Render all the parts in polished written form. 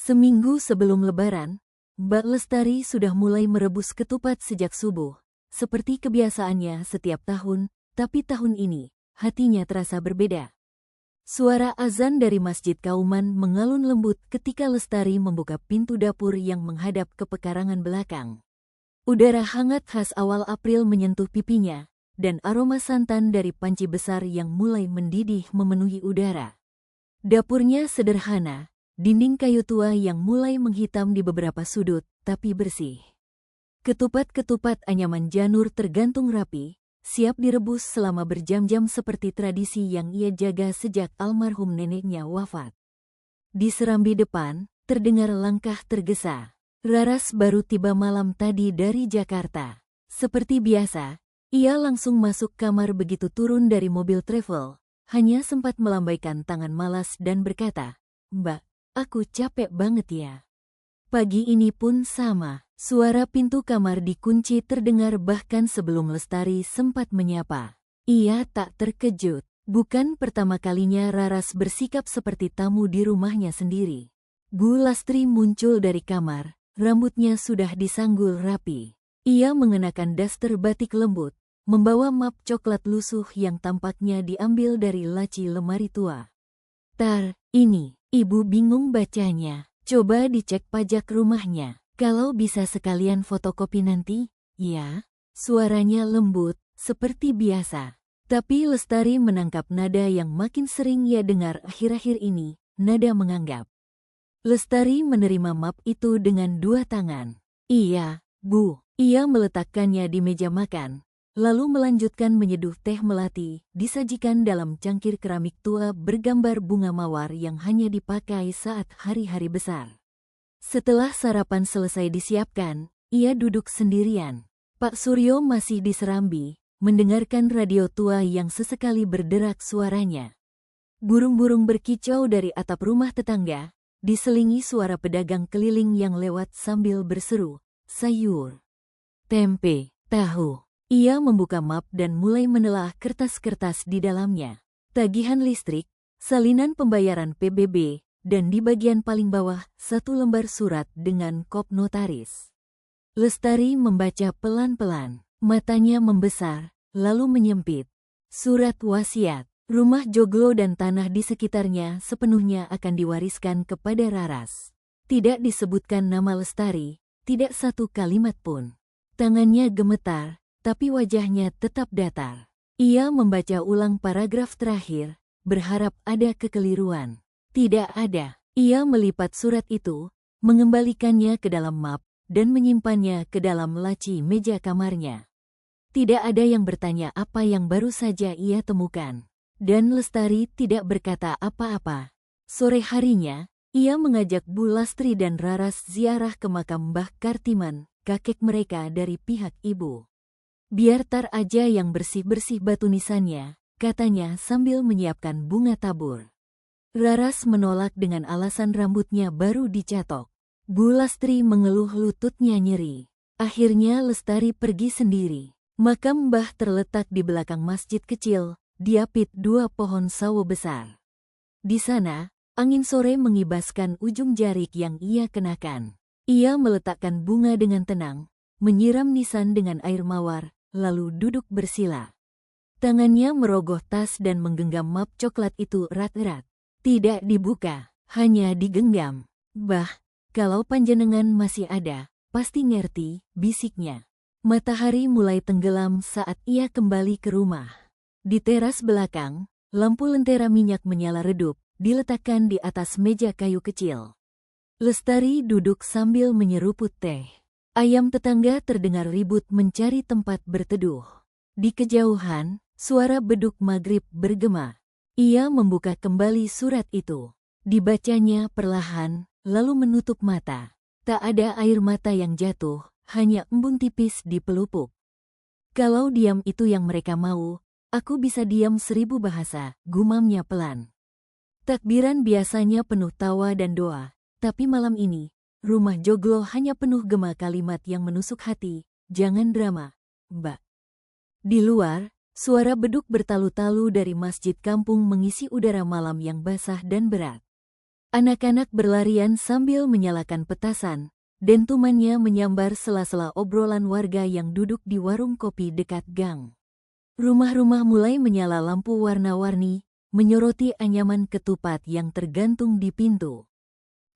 Seminggu sebelum Lebaran, Mbak Lestari sudah mulai merebus ketupat sejak subuh. Seperti kebiasaannya setiap tahun, tapi tahun ini, hatinya terasa berbeda. Suara azan dari Masjid Kauman mengalun lembut ketika Lestari membuka pintu dapur yang menghadap ke pekarangan belakang. Udara hangat khas awal April menyentuh pipinya, dan aroma santan dari panci besar yang mulai mendidih memenuhi udara. Dapurnya sederhana, dinding kayu tua yang mulai menghitam di beberapa sudut, tapi bersih. Ketupat-ketupat anyaman janur tergantung rapi, siap direbus selama berjam-jam seperti tradisi yang ia jaga sejak almarhum neneknya wafat. Di serambi depan, terdengar langkah tergesa. Raras baru tiba malam tadi dari Jakarta. Seperti biasa, ia langsung masuk kamar begitu turun dari mobil travel, hanya sempat melambaikan tangan malas dan berkata, "Mbak, aku capek banget ya." Pagi ini pun sama, suara pintu kamar dikunci terdengar bahkan sebelum Lestari sempat menyapa. Ia tak terkejut, bukan pertama kalinya Raras bersikap seperti tamu di rumahnya sendiri. Bu Lastri muncul dari kamar, rambutnya sudah disanggul rapi. Ia mengenakan daster batik lembut, membawa map coklat lusuh yang tampaknya diambil dari laci lemari tua. "Tar, ini." Ibu bingung bacanya. "Coba dicek pajak rumahnya. Kalau bisa sekalian fotokopi nanti, ya?" Suaranya lembut, seperti biasa. Tapi Lestari menangkap nada yang makin sering ia dengar akhir-akhir ini, nada menganggap. Lestari menerima map itu dengan dua tangan. "Iya, Bu." Ia meletakkannya di meja makan, lalu melanjutkan menyeduh teh melati, disajikan dalam cangkir keramik tua bergambar bunga mawar yang hanya dipakai saat hari-hari besar. Setelah sarapan selesai disiapkan, ia duduk sendirian. Pak Suryo masih di serambi, mendengarkan radio tua yang sesekali berderak suaranya. Burung-burung berkicau dari atap rumah tetangga, diselingi suara pedagang keliling yang lewat sambil berseru, "Sayur, tempe, tahu." Ia membuka map dan mulai menelaah kertas-kertas di dalamnya. Tagihan listrik, salinan pembayaran PBB, dan di bagian paling bawah, satu lembar surat dengan kop notaris. Lestari membaca pelan-pelan, matanya membesar, lalu menyempit. Surat wasiat, rumah joglo dan tanah di sekitarnya sepenuhnya akan diwariskan kepada Raras. Tidak disebutkan nama Lestari, tidak satu kalimat pun. Tangannya gemetar, tapi wajahnya tetap datar. Ia membaca ulang paragraf terakhir, berharap ada kekeliruan. Tidak ada. Ia melipat surat itu, mengembalikannya ke dalam map, dan menyimpannya ke dalam laci meja kamarnya. Tidak ada yang bertanya apa yang baru saja ia temukan. Dan Lestari tidak berkata apa-apa. Sore harinya, ia mengajak Bu Lastri dan Raras ziarah ke makam Mbah Kartiman, kakek mereka dari pihak ibu. "Biar tar aja yang bersih-bersih batu nisannya," katanya sambil menyiapkan bunga tabur. Raras menolak dengan alasan rambutnya baru dicatok. Bu Lastri mengeluh lututnya nyeri. Akhirnya Lestari pergi sendiri. Makam Mbah terletak di belakang masjid kecil, diapit dua pohon sawo besar. Di sana, angin sore mengibaskan ujung jarik yang ia kenakan. Ia meletakkan bunga dengan tenang, menyiram nisan dengan air mawar, lalu duduk bersila. Tangannya merogoh tas dan menggenggam map coklat itu erat-erat. Tidak dibuka, hanya digenggam. "Bah, kalau panjenengan masih ada, pasti ngerti," bisiknya. Matahari mulai tenggelam saat ia kembali ke rumah. Di teras belakang, lampu lentera minyak menyala redup, diletakkan di atas meja kayu kecil. Lestari duduk sambil menyeruput teh. Ayam tetangga terdengar ribut mencari tempat berteduh. Di kejauhan, suara beduk maghrib bergema. Ia membuka kembali surat itu. Dibacanya perlahan, lalu menutup mata. Tak ada air mata yang jatuh, hanya embun tipis di pelupuk. "Kalau diam itu yang mereka mau, aku bisa diam 1000 bahasa," gumamnya pelan. Takbiran biasanya penuh tawa dan doa, tapi malam ini, rumah joglo hanya penuh gema kalimat yang menusuk hati. "Jangan drama, Mbak." Di luar, suara beduk bertalu-talu dari masjid kampung mengisi udara malam yang basah dan berat. Anak-anak berlarian sambil menyalakan petasan. Dentumannya menyambar sela-sela obrolan warga yang duduk di warung kopi dekat gang. Rumah-rumah mulai menyala lampu warna-warni, menyoroti anyaman ketupat yang tergantung di pintu.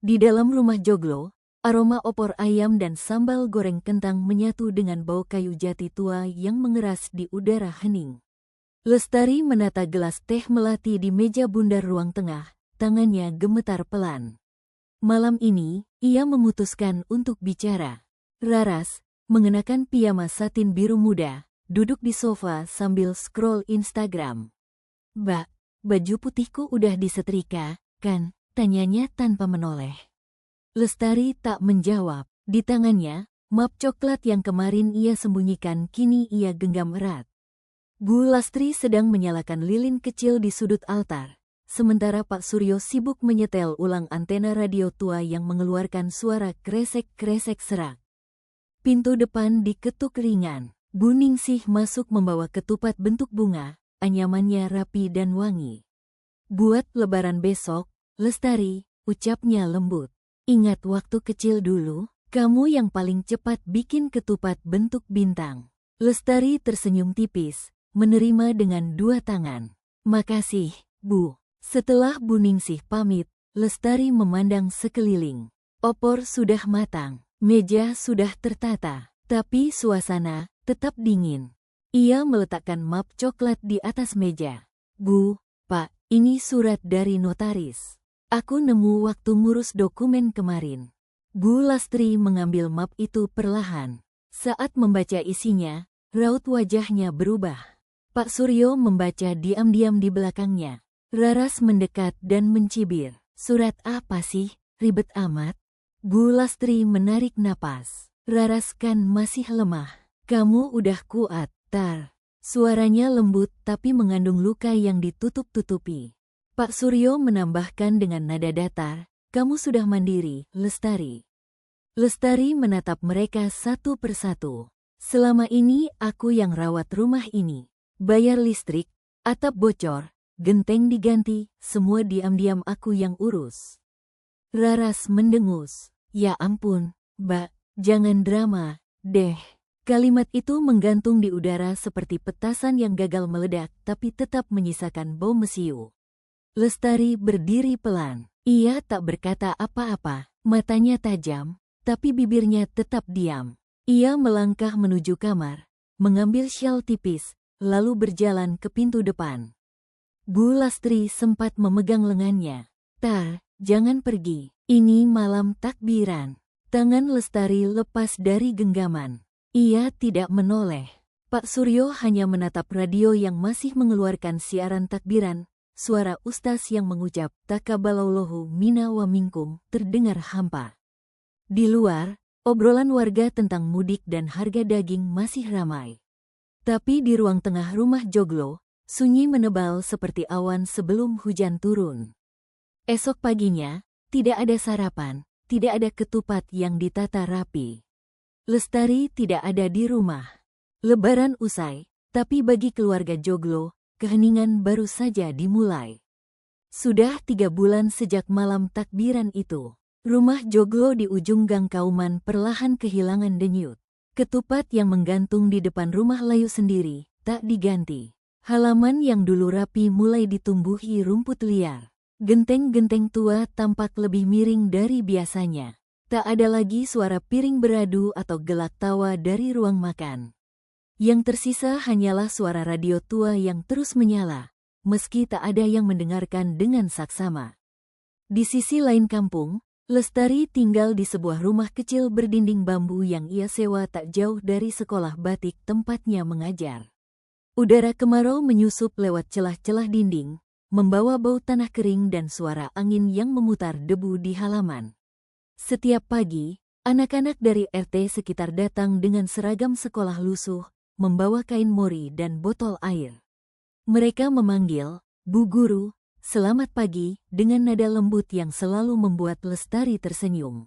Di dalam rumah Joglo, aroma opor ayam dan sambal goreng kentang menyatu dengan bau kayu jati tua yang mengeras di udara hening. Lestari menata gelas teh melati di meja bundar ruang tengah, tangannya gemetar pelan. Malam ini, ia memutuskan untuk bicara. Raras, mengenakan piyama satin biru muda, duduk di sofa sambil scroll Instagram. "Mbak, baju putihku udah disetrika, kan?" tanyanya tanpa menoleh. Lestari tak menjawab. Di tangannya, map coklat yang kemarin ia sembunyikan kini ia genggam erat. Bu Lastri sedang menyalakan lilin kecil di sudut altar, sementara Pak Suryo sibuk menyetel ulang antena radio tua yang mengeluarkan suara kresek-kresek serak. Pintu depan diketuk ringan. Bu Ningsih masuk membawa ketupat bentuk bunga, anyamannya rapi dan wangi. "Buat lebaran besok, Lestari," ucapnya lembut. "Ingat waktu kecil dulu, kamu yang paling cepat bikin ketupat bentuk bintang." Lestari tersenyum tipis, menerima dengan dua tangan. "Makasih, Bu." Setelah Bu Ningsih pamit, Lestari memandang sekeliling. Opor sudah matang, meja sudah tertata, tapi suasana tetap dingin. Ia meletakkan map coklat di atas meja. "Bu, Pak, ini surat dari notaris. Aku nemu waktu ngurus dokumen kemarin." Bu Lastri mengambil map itu perlahan. Saat membaca isinya, raut wajahnya berubah. Pak Suryo membaca diam-diam di belakangnya. Raras mendekat dan mencibir. "Surat apa sih? Ribet amat." Bu Lastri menarik napas. "Raras kan masih lemah. Kamu udah kuat, Tar." Suaranya lembut tapi mengandung luka yang ditutup-tutupi. Pak Suryo menambahkan dengan nada datar, "Kamu sudah mandiri, Lestari." Lestari menatap mereka satu persatu. "Selama ini aku yang rawat rumah ini. Bayar listrik, atap bocor, genteng diganti, semua diam-diam aku yang urus." Raras mendengus. "Ya ampun, Mbak, jangan drama deh." Kalimat itu menggantung di udara seperti petasan yang gagal meledak tapi tetap menyisakan bau mesiu. Lestari berdiri pelan. Ia tak berkata apa-apa, matanya tajam, tapi bibirnya tetap diam. Ia melangkah menuju kamar, mengambil syal tipis, lalu berjalan ke pintu depan. Bu Lastri sempat memegang lengannya. "Tar, jangan pergi. Ini malam takbiran." Tangan Lestari lepas dari genggaman. Ia tidak menoleh. Pak Suryo hanya menatap radio yang masih mengeluarkan siaran takbiran. Suara ustaz yang mengucap Taqabbalallahu minna wa minkum terdengar hampa. Di luar, obrolan warga tentang mudik dan harga daging masih ramai. Tapi di ruang tengah rumah Joglo, sunyi menebal seperti awan sebelum hujan turun. Esok paginya, tidak ada sarapan, tidak ada ketupat yang ditata rapi. Lestari tidak ada di rumah. Lebaran usai, tapi bagi keluarga Joglo, keheningan baru saja dimulai. Sudah 3 bulan sejak malam takbiran itu. Rumah Joglo di ujung gang Kauman perlahan kehilangan denyut. Ketupat yang menggantung di depan rumah Layu sendiri, tak diganti. Halaman yang dulu rapi mulai ditumbuhi rumput liar. Genteng-genteng tua tampak lebih miring dari biasanya. Tak ada lagi suara piring beradu atau gelak tawa dari ruang makan. Yang tersisa hanyalah suara radio tua yang terus menyala, meski tak ada yang mendengarkan dengan saksama. Di sisi lain kampung, Lestari tinggal di sebuah rumah kecil berdinding bambu yang ia sewa tak jauh dari sekolah batik tempatnya mengajar. Udara kemarau menyusup lewat celah-celah dinding, membawa bau tanah kering dan suara angin yang memutar debu di halaman. Setiap pagi, anak-anak dari RT sekitar datang dengan seragam sekolah lusuh, membawa kain mori dan botol air. Mereka memanggil, "Bu Guru, selamat pagi," dengan nada lembut yang selalu membuat Lestari tersenyum.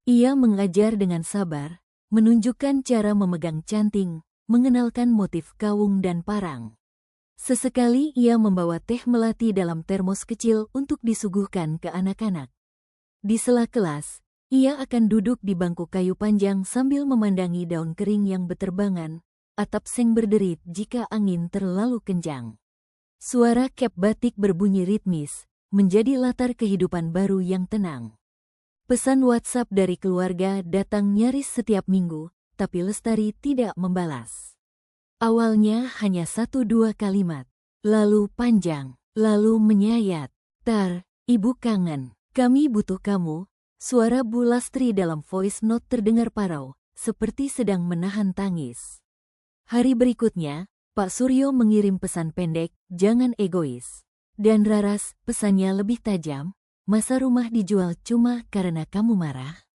Ia mengajar dengan sabar, menunjukkan cara memegang canting, mengenalkan motif kawung dan parang. Sesekali ia membawa teh melati dalam termos kecil untuk disuguhkan ke anak-anak. Di sela kelas, ia akan duduk di bangku kayu panjang sambil memandangi daun kering yang beterbangan, atap seng berderit jika angin terlalu kencang. Suara kep batik berbunyi ritmis, menjadi latar kehidupan baru yang tenang. Pesan WhatsApp dari keluarga datang nyaris setiap minggu, tapi Lestari tidak membalas. Awalnya hanya 1-2 kalimat, lalu panjang, lalu menyayat. "Tar, ibu kangen, kami butuh kamu." Suara Bu Lastri dalam voice note terdengar parau, seperti sedang menahan tangis. Hari berikutnya, Pak Suryo mengirim pesan pendek, "Jangan egois." Dan Raras, pesannya lebih tajam, "Masa rumah dijual cuma karena kamu marah?"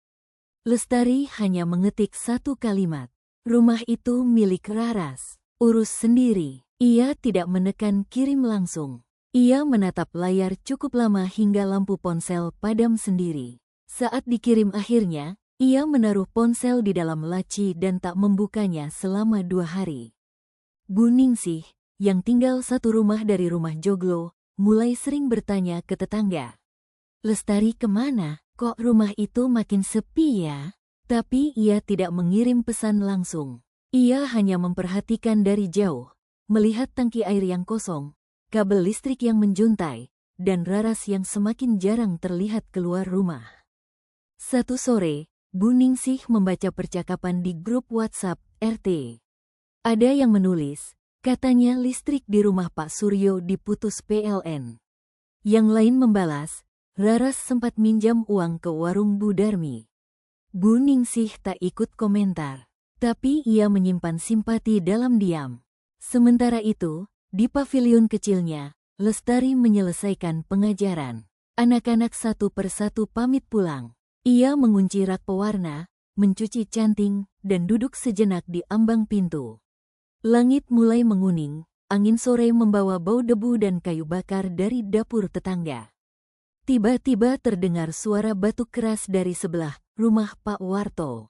Lestari hanya mengetik 1 kalimat. Rumah itu milik Raras. Urus sendiri. Ia tidak menekan kirim langsung. Ia menatap layar cukup lama hingga lampu ponsel padam sendiri. Saat dikirim akhirnya, ia menaruh ponsel di dalam laci dan tak membukanya selama 2 hari. Bu Ningsih, yang tinggal satu rumah dari rumah Joglo, mulai sering bertanya ke tetangga. "Lestari kemana? Kok rumah itu makin sepi ya?" Tapi ia tidak mengirim pesan langsung. Ia hanya memperhatikan dari jauh, melihat tangki air yang kosong, kabel listrik yang menjuntai, dan Raras yang semakin jarang terlihat keluar rumah. Satu sore, Bu Ningsih membaca percakapan di grup WhatsApp RT. Ada yang menulis, katanya listrik di rumah Pak Suryo diputus PLN. Yang lain membalas, Raras sempat minjam uang ke warung Bu Darmi. Bu Ningsih tak ikut komentar, tapi ia menyimpan simpati dalam diam. Sementara itu, di pavilion kecilnya, Lestari menyelesaikan pengajaran. Anak-anak satu persatu pamit pulang. Ia mengunci rak pewarna, mencuci canting, dan duduk sejenak di ambang pintu. Langit mulai menguning, angin sore membawa bau debu dan kayu bakar dari dapur tetangga. Tiba-tiba terdengar suara batuk keras dari sebelah rumah Pak Warto.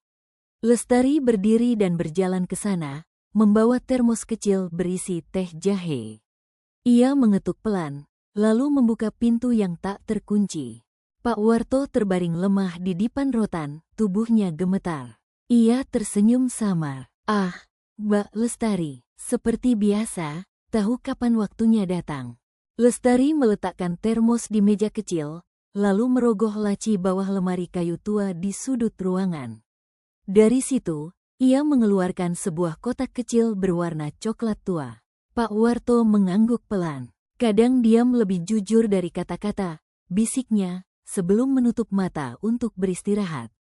Lestari berdiri dan berjalan ke sana, membawa termos kecil berisi teh jahe. Ia mengetuk pelan, lalu membuka pintu yang tak terkunci. Pak Warto terbaring lemah di dipan rotan, tubuhnya gemetar. Ia tersenyum samar. "Ah, Mbak Lestari, seperti biasa, tahu kapan waktunya datang." Lestari meletakkan termos di meja kecil, lalu merogoh laci bawah lemari kayu tua di sudut ruangan. Dari situ, ia mengeluarkan sebuah kotak kecil berwarna coklat tua. Pak Warto mengangguk pelan. Kadang diam lebih jujur dari kata-kata, bisiknya, sebelum menutup mata untuk beristirahat.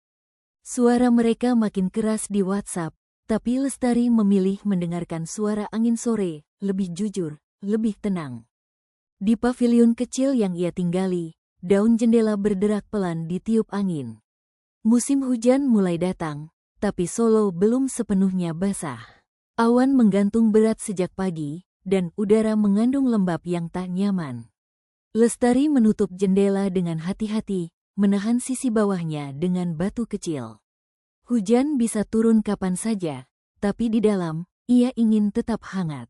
Suara mereka makin keras di WhatsApp, tapi Lestari memilih mendengarkan suara angin sore, lebih jujur, lebih tenang. Di pavilion kecil yang ia tinggali, daun jendela berderak pelan ditiup angin. Musim hujan mulai datang, tapi Solo belum sepenuhnya basah. Awan menggantung berat sejak pagi, dan udara mengandung lembab yang tak nyaman. Lestari menutup jendela dengan hati-hati, menahan sisi bawahnya dengan batu kecil. Hujan bisa turun kapan saja, tapi di dalam, ia ingin tetap hangat.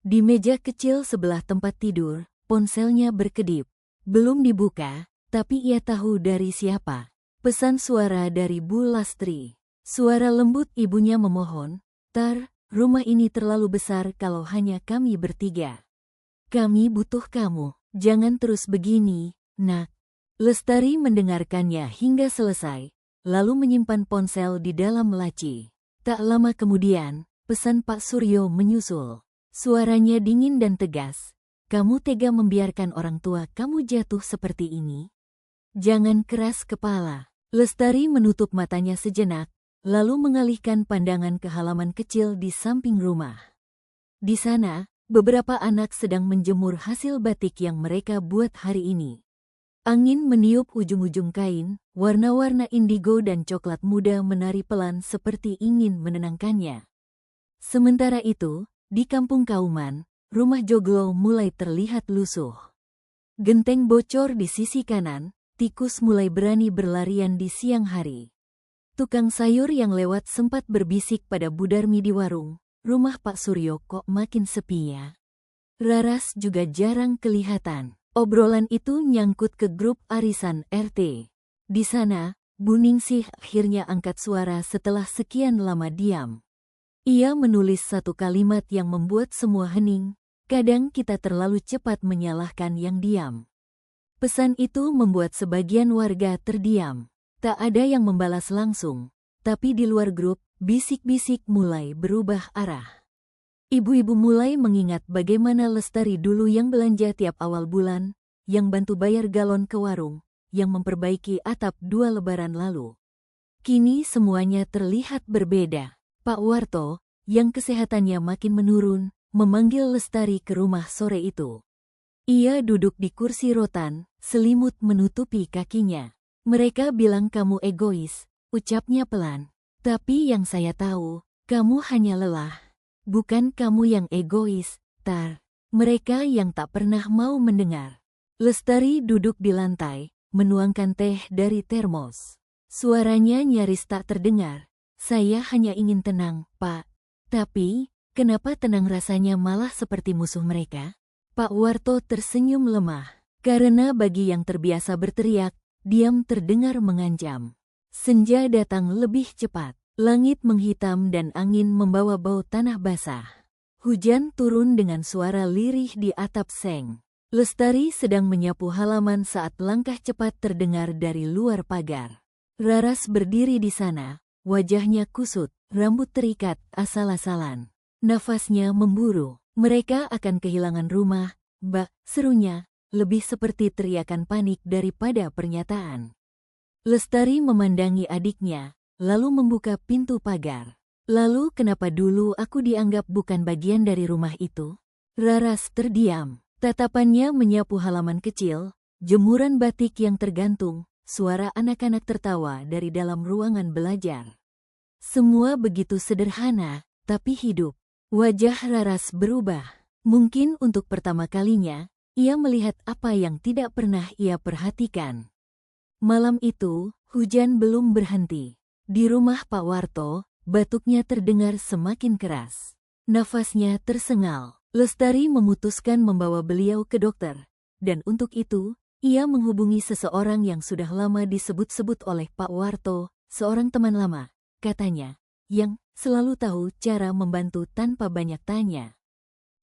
Di meja kecil sebelah tempat tidur, ponselnya berkedip. Belum dibuka, tapi ia tahu dari siapa. Pesan suara dari Bu Lastri. Suara lembut ibunya memohon, "Tar, rumah ini terlalu besar kalau hanya kami bertiga. Kami butuh kamu, jangan terus begini, nak." Lestari mendengarkannya hingga selesai, lalu menyimpan ponsel di dalam laci. Tak lama kemudian, pesan Pak Suryo menyusul. Suaranya dingin dan tegas. "Kamu tega membiarkan orang tua kamu jatuh seperti ini? Jangan keras kepala." Lestari menutup matanya sejenak, lalu mengalihkan pandangan ke halaman kecil di samping rumah. Di sana, beberapa anak sedang menjemur hasil batik yang mereka buat hari ini. Angin meniup ujung-ujung kain, warna-warna indigo dan coklat muda menari pelan seperti ingin menenangkannya. Sementara itu, di kampung Kauman, rumah Joglo mulai terlihat lusuh. Genteng bocor di sisi kanan, tikus mulai berani berlarian di siang hari. Tukang sayur yang lewat sempat berbisik pada Bu Darmi di warung, "Rumah Pak Suryo kok makin sepi ya?" Raras juga jarang kelihatan. Obrolan itu nyangkut ke grup arisan RT. Di sana, Bu Ningsih akhirnya angkat suara setelah sekian lama diam. Ia menulis satu kalimat yang membuat semua hening. Kadang kita terlalu cepat menyalahkan yang diam. Pesan itu membuat sebagian warga terdiam. Tak ada yang membalas langsung. Tapi di luar grup, bisik-bisik mulai berubah arah. Ibu-ibu mulai mengingat bagaimana Lestari dulu yang belanja tiap awal bulan, yang bantu bayar galon ke warung, yang memperbaiki atap 2 lebaran lalu. Kini semuanya terlihat berbeda. Pak Warto, yang kesehatannya makin menurun, memanggil Lestari ke rumah sore itu. Ia duduk di kursi rotan, selimut menutupi kakinya. Mereka bilang kamu egois, ucapnya pelan. Tapi yang saya tahu, kamu hanya lelah. Bukan kamu yang egois, Tar. Mereka yang tak pernah mau mendengar. Lestari duduk di lantai, menuangkan teh dari termos. Suaranya nyaris tak terdengar. Saya hanya ingin tenang, Pak. Tapi, kenapa tenang rasanya malah seperti musuh mereka? Pak Warto tersenyum lemah. Karena bagi yang terbiasa berteriak, diam terdengar mengancam. Senja datang lebih cepat. Langit menghitam dan angin membawa bau tanah basah. Hujan turun dengan suara lirih di atap seng. Lestari sedang menyapu halaman saat langkah cepat terdengar dari luar pagar. Raras berdiri di sana, wajahnya kusut, rambut terikat asal-asalan. Nafasnya memburu. Mereka akan kehilangan rumah, Mbak, serunya, lebih seperti teriakan panik daripada pernyataan. Lestari memandangi adiknya, lalu membuka pintu pagar. Lalu kenapa dulu aku dianggap bukan bagian dari rumah itu? Raras terdiam. Tatapannya menyapu halaman kecil, jemuran batik yang tergantung, suara anak-anak tertawa dari dalam ruangan belajar. Semua begitu sederhana, tapi hidup. Wajah Raras berubah. Mungkin untuk pertama kalinya, ia melihat apa yang tidak pernah ia perhatikan. Malam itu, hujan belum berhenti. Di rumah Pak Warto, batuknya terdengar semakin keras. Nafasnya tersengal. Lestari memutuskan membawa beliau ke dokter. Dan untuk itu, ia menghubungi seseorang yang sudah lama disebut-sebut oleh Pak Warto, seorang teman lama, katanya, yang selalu tahu cara membantu tanpa banyak tanya.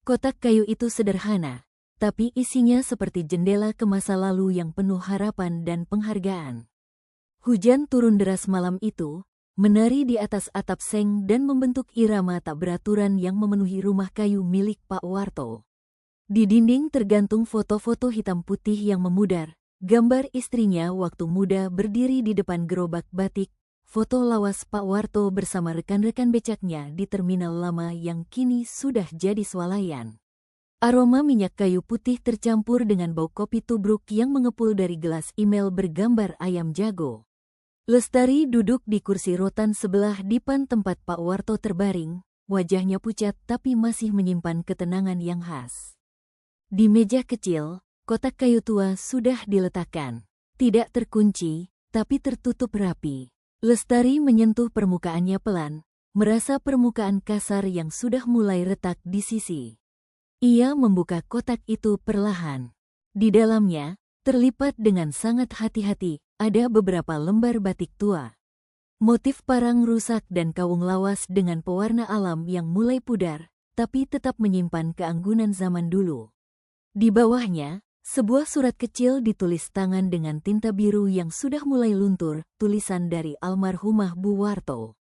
Kotak kayu itu sederhana, tapi isinya seperti jendela ke masa lalu yang penuh harapan dan penghargaan. Hujan turun deras malam itu, menari di atas atap seng dan membentuk irama tak beraturan yang memenuhi rumah kayu milik Pak Warto. Di dinding tergantung foto-foto hitam putih yang memudar, gambar istrinya waktu muda berdiri di depan gerobak batik, foto lawas Pak Warto bersama rekan-rekan becaknya di terminal lama yang kini sudah jadi swalayan. Aroma minyak kayu putih tercampur dengan bau kopi tubruk yang mengepul dari gelas email bergambar ayam jago. Lestari duduk di kursi rotan sebelah dipan tempat Pak Warto terbaring, wajahnya pucat tapi masih menyimpan ketenangan yang khas. Di meja kecil, kotak kayu tua sudah diletakkan. Tidak terkunci, tapi tertutup rapi. Lestari menyentuh permukaannya pelan, merasa permukaan kasar yang sudah mulai retak di sisi. Ia membuka kotak itu perlahan. Di dalamnya, terlipat dengan sangat hati-hati, ada beberapa lembar batik tua. Motif parang rusak dan kawung lawas dengan pewarna alam yang mulai pudar, tapi tetap menyimpan keanggunan zaman dulu. Di bawahnya, sebuah surat kecil ditulis tangan dengan tinta biru yang sudah mulai luntur, tulisan dari almarhumah Bu Warto.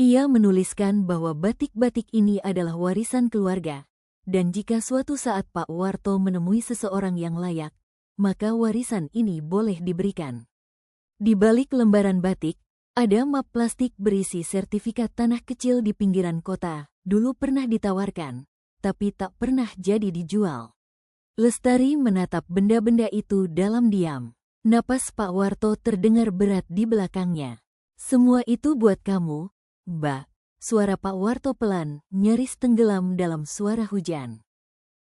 Ia menuliskan bahwa batik-batik ini adalah warisan keluarga, dan jika suatu saat Pak Warto menemui seseorang yang layak, maka warisan ini boleh diberikan. Di balik lembaran batik, ada map plastik berisi sertifikat tanah kecil di pinggiran kota, dulu pernah ditawarkan, tapi tak pernah jadi dijual. Lestari menatap benda-benda itu dalam diam. Napas Pak Warto terdengar berat di belakangnya. Semua itu buat kamu, Mbak. Suara Pak Warto pelan, nyaris tenggelam dalam suara hujan.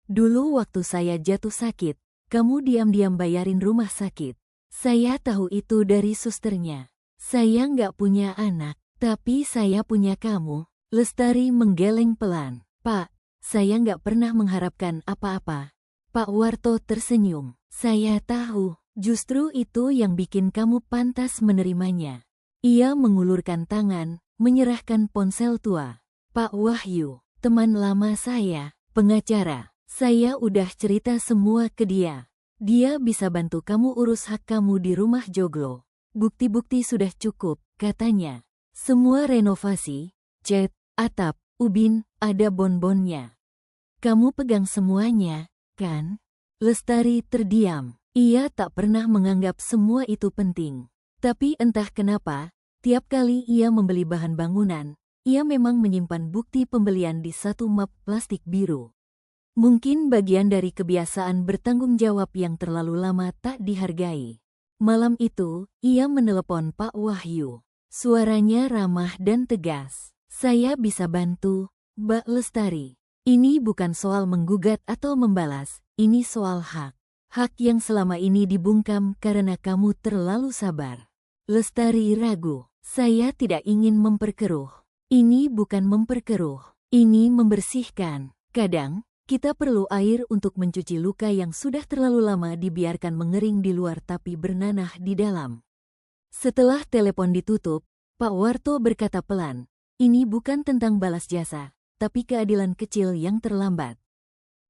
Dulu waktu saya jatuh sakit, kamu diam-diam bayarin rumah sakit. Saya tahu itu dari susternya. Saya nggak punya anak, tapi saya punya kamu. Lestari menggeleng pelan. Pak, saya nggak pernah mengharapkan apa-apa. Pak Warto tersenyum. Saya tahu, justru itu yang bikin kamu pantas menerimanya. Ia mengulurkan tangan, menyerahkan ponsel tua. Pak Wahyu, teman lama saya, pengacara. Saya udah cerita semua ke dia. Dia bisa bantu kamu urus hak kamu di rumah Joglo. Bukti-bukti sudah cukup, katanya. Semua renovasi, cat, atap, ubin, ada bonbonnya. Kamu pegang semuanya, kan? Lestari terdiam. Ia tak pernah menganggap semua itu penting. Tapi entah kenapa, tiap kali ia membeli bahan bangunan, ia memang menyimpan bukti pembelian di satu map plastik biru. Mungkin bagian dari kebiasaan bertanggung jawab yang terlalu lama tak dihargai. Malam itu, ia menelepon Pak Wahyu. Suaranya ramah dan tegas. Saya bisa bantu, Mbak Lestari. Ini bukan soal menggugat atau membalas, ini soal hak. Hak yang selama ini dibungkam karena kamu terlalu sabar. Lestari ragu. Saya tidak ingin memperkeruh. Ini bukan memperkeruh, ini membersihkan. Kadang, kita perlu air untuk mencuci luka yang sudah terlalu lama dibiarkan mengering di luar tapi bernanah di dalam. Setelah telepon ditutup, Pak Warto berkata pelan, ini bukan tentang balas jasa, tapi keadilan kecil yang terlambat.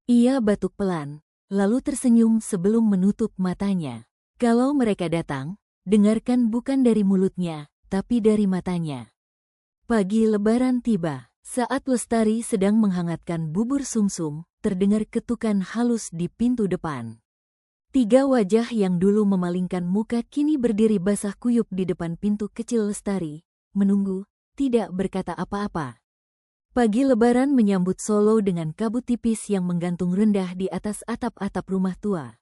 Ia batuk pelan, lalu tersenyum sebelum menutup matanya. Kalau mereka datang, dengarkan bukan dari mulutnya, tapi dari matanya. Pagi Lebaran tiba. Saat Lestari sedang menghangatkan bubur sumsum, terdengar ketukan halus di pintu depan. 3 wajah yang dulu memalingkan muka kini berdiri basah kuyup di depan pintu kecil Lestari, menunggu, tidak berkata apa-apa. Pagi Lebaran menyambut Solo dengan kabut tipis yang menggantung rendah di atas atap-atap rumah tua.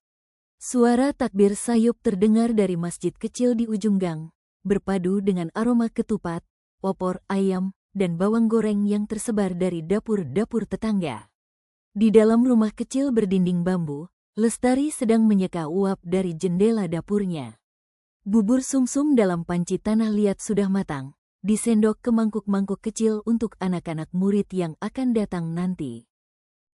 Suara takbir sayup terdengar dari masjid kecil di ujung gang, berpadu dengan aroma ketupat, opor ayam, dan bawang goreng yang tersebar dari dapur-dapur tetangga. Di dalam rumah kecil berdinding bambu, Lestari sedang menyeka uap dari jendela dapurnya. Bubur sumsum dalam panci tanah liat sudah matang, disendok ke mangkuk-mangkuk kecil untuk anak-anak murid yang akan datang nanti.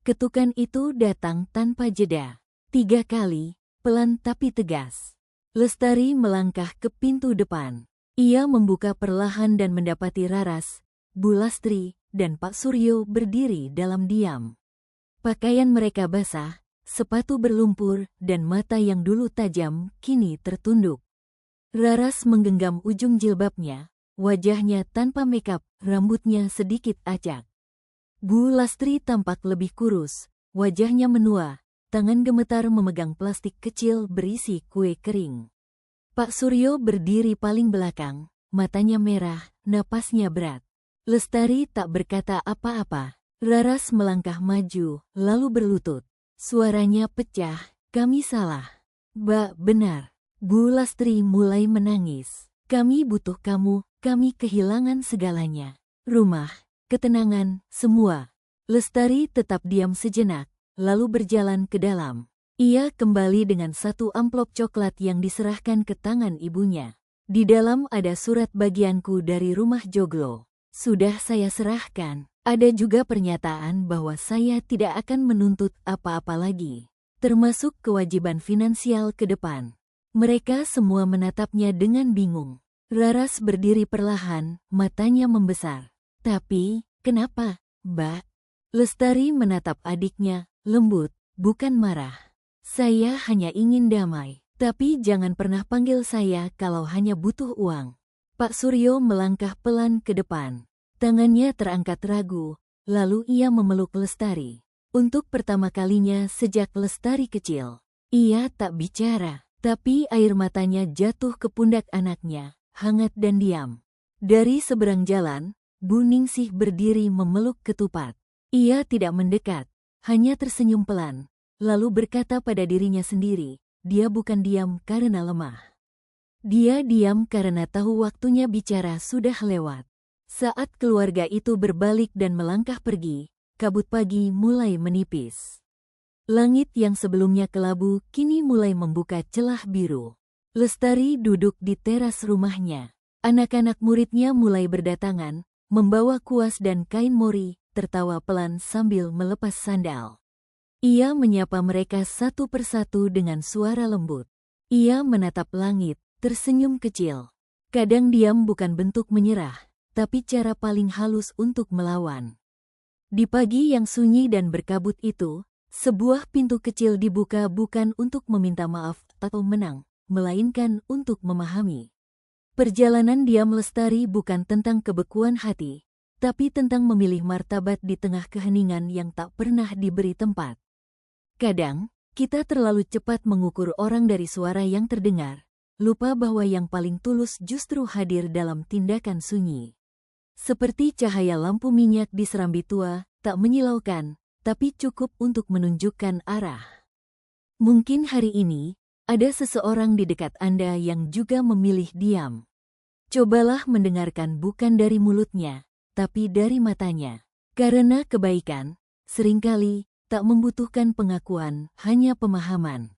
Ketukan itu datang tanpa jeda. 3 kali, pelan tapi tegas. Lestari melangkah ke pintu depan. Ia membuka perlahan dan mendapati Raras, Bu Lastri, dan Pak Suryo berdiri dalam diam. Pakaian mereka basah, sepatu berlumpur, dan mata yang dulu tajam kini tertunduk. Raras menggenggam ujung jilbabnya, wajahnya tanpa makeup, rambutnya sedikit acak. Bu Lastri tampak lebih kurus, wajahnya menua, tangan gemetar memegang plastik kecil berisi kue kering. Pak Suryo berdiri paling belakang, matanya merah, napasnya berat. Lestari tak berkata apa-apa. Raras melangkah maju, lalu berlutut. Suaranya pecah, kami salah. Mbak, benar. Bu Lastri mulai menangis. Kami butuh kamu, kami kehilangan segalanya. Rumah, ketenangan, semua. Lestari tetap diam sejenak, lalu berjalan ke dalam. Ia kembali dengan satu amplop coklat yang diserahkan ke tangan ibunya. Di dalam ada surat bagianku dari rumah Joglo. Sudah saya serahkan. Ada juga pernyataan bahwa saya tidak akan menuntut apa-apa lagi, termasuk kewajiban finansial ke depan. Mereka semua menatapnya dengan bingung. Raras berdiri perlahan, matanya membesar. Tapi, kenapa, Mbak? Lestari menatap adiknya, lembut, bukan marah. Saya hanya ingin damai, tapi jangan pernah panggil saya kalau hanya butuh uang. Pak Suryo melangkah pelan ke depan. Tangannya terangkat ragu, lalu ia memeluk Lestari. Untuk pertama kalinya sejak Lestari kecil, ia tak bicara, tapi air matanya jatuh ke pundak anaknya, hangat dan diam. Dari seberang jalan, Bu Ningsih berdiri memeluk ketupat. Ia tidak mendekat, hanya tersenyum pelan, lalu berkata pada dirinya sendiri, dia bukan diam karena lemah. Dia diam karena tahu waktunya bicara sudah lewat. Saat keluarga itu berbalik dan melangkah pergi, kabut pagi mulai menipis. Langit yang sebelumnya kelabu kini mulai membuka celah biru. Lestari duduk di teras rumahnya. Anak-anak muridnya mulai berdatangan, membawa kuas dan kain mori, tertawa pelan sambil melepas sandal. Ia menyapa mereka satu persatu dengan suara lembut. Ia menatap langit, tersenyum kecil. Kadang diam bukan bentuk menyerah, tapi cara paling halus untuk melawan. Di pagi yang sunyi dan berkabut itu, sebuah pintu kecil dibuka bukan untuk meminta maaf atau menang, melainkan untuk memahami. Perjalanan diam Lestari bukan tentang kebekuan hati, tapi tentang memilih martabat di tengah keheningan yang tak pernah diberi tempat. Kadang, kita terlalu cepat mengukur orang dari suara yang terdengar, lupa bahwa yang paling tulus justru hadir dalam tindakan sunyi. Seperti cahaya lampu minyak di serambi tua, tak menyilaukan, tapi cukup untuk menunjukkan arah. Mungkin hari ini, ada seseorang di dekat Anda yang juga memilih diam. Cobalah mendengarkan bukan dari mulutnya, tapi dari matanya. Karena kebaikan, seringkali, tak membutuhkan pengakuan, hanya pemahaman.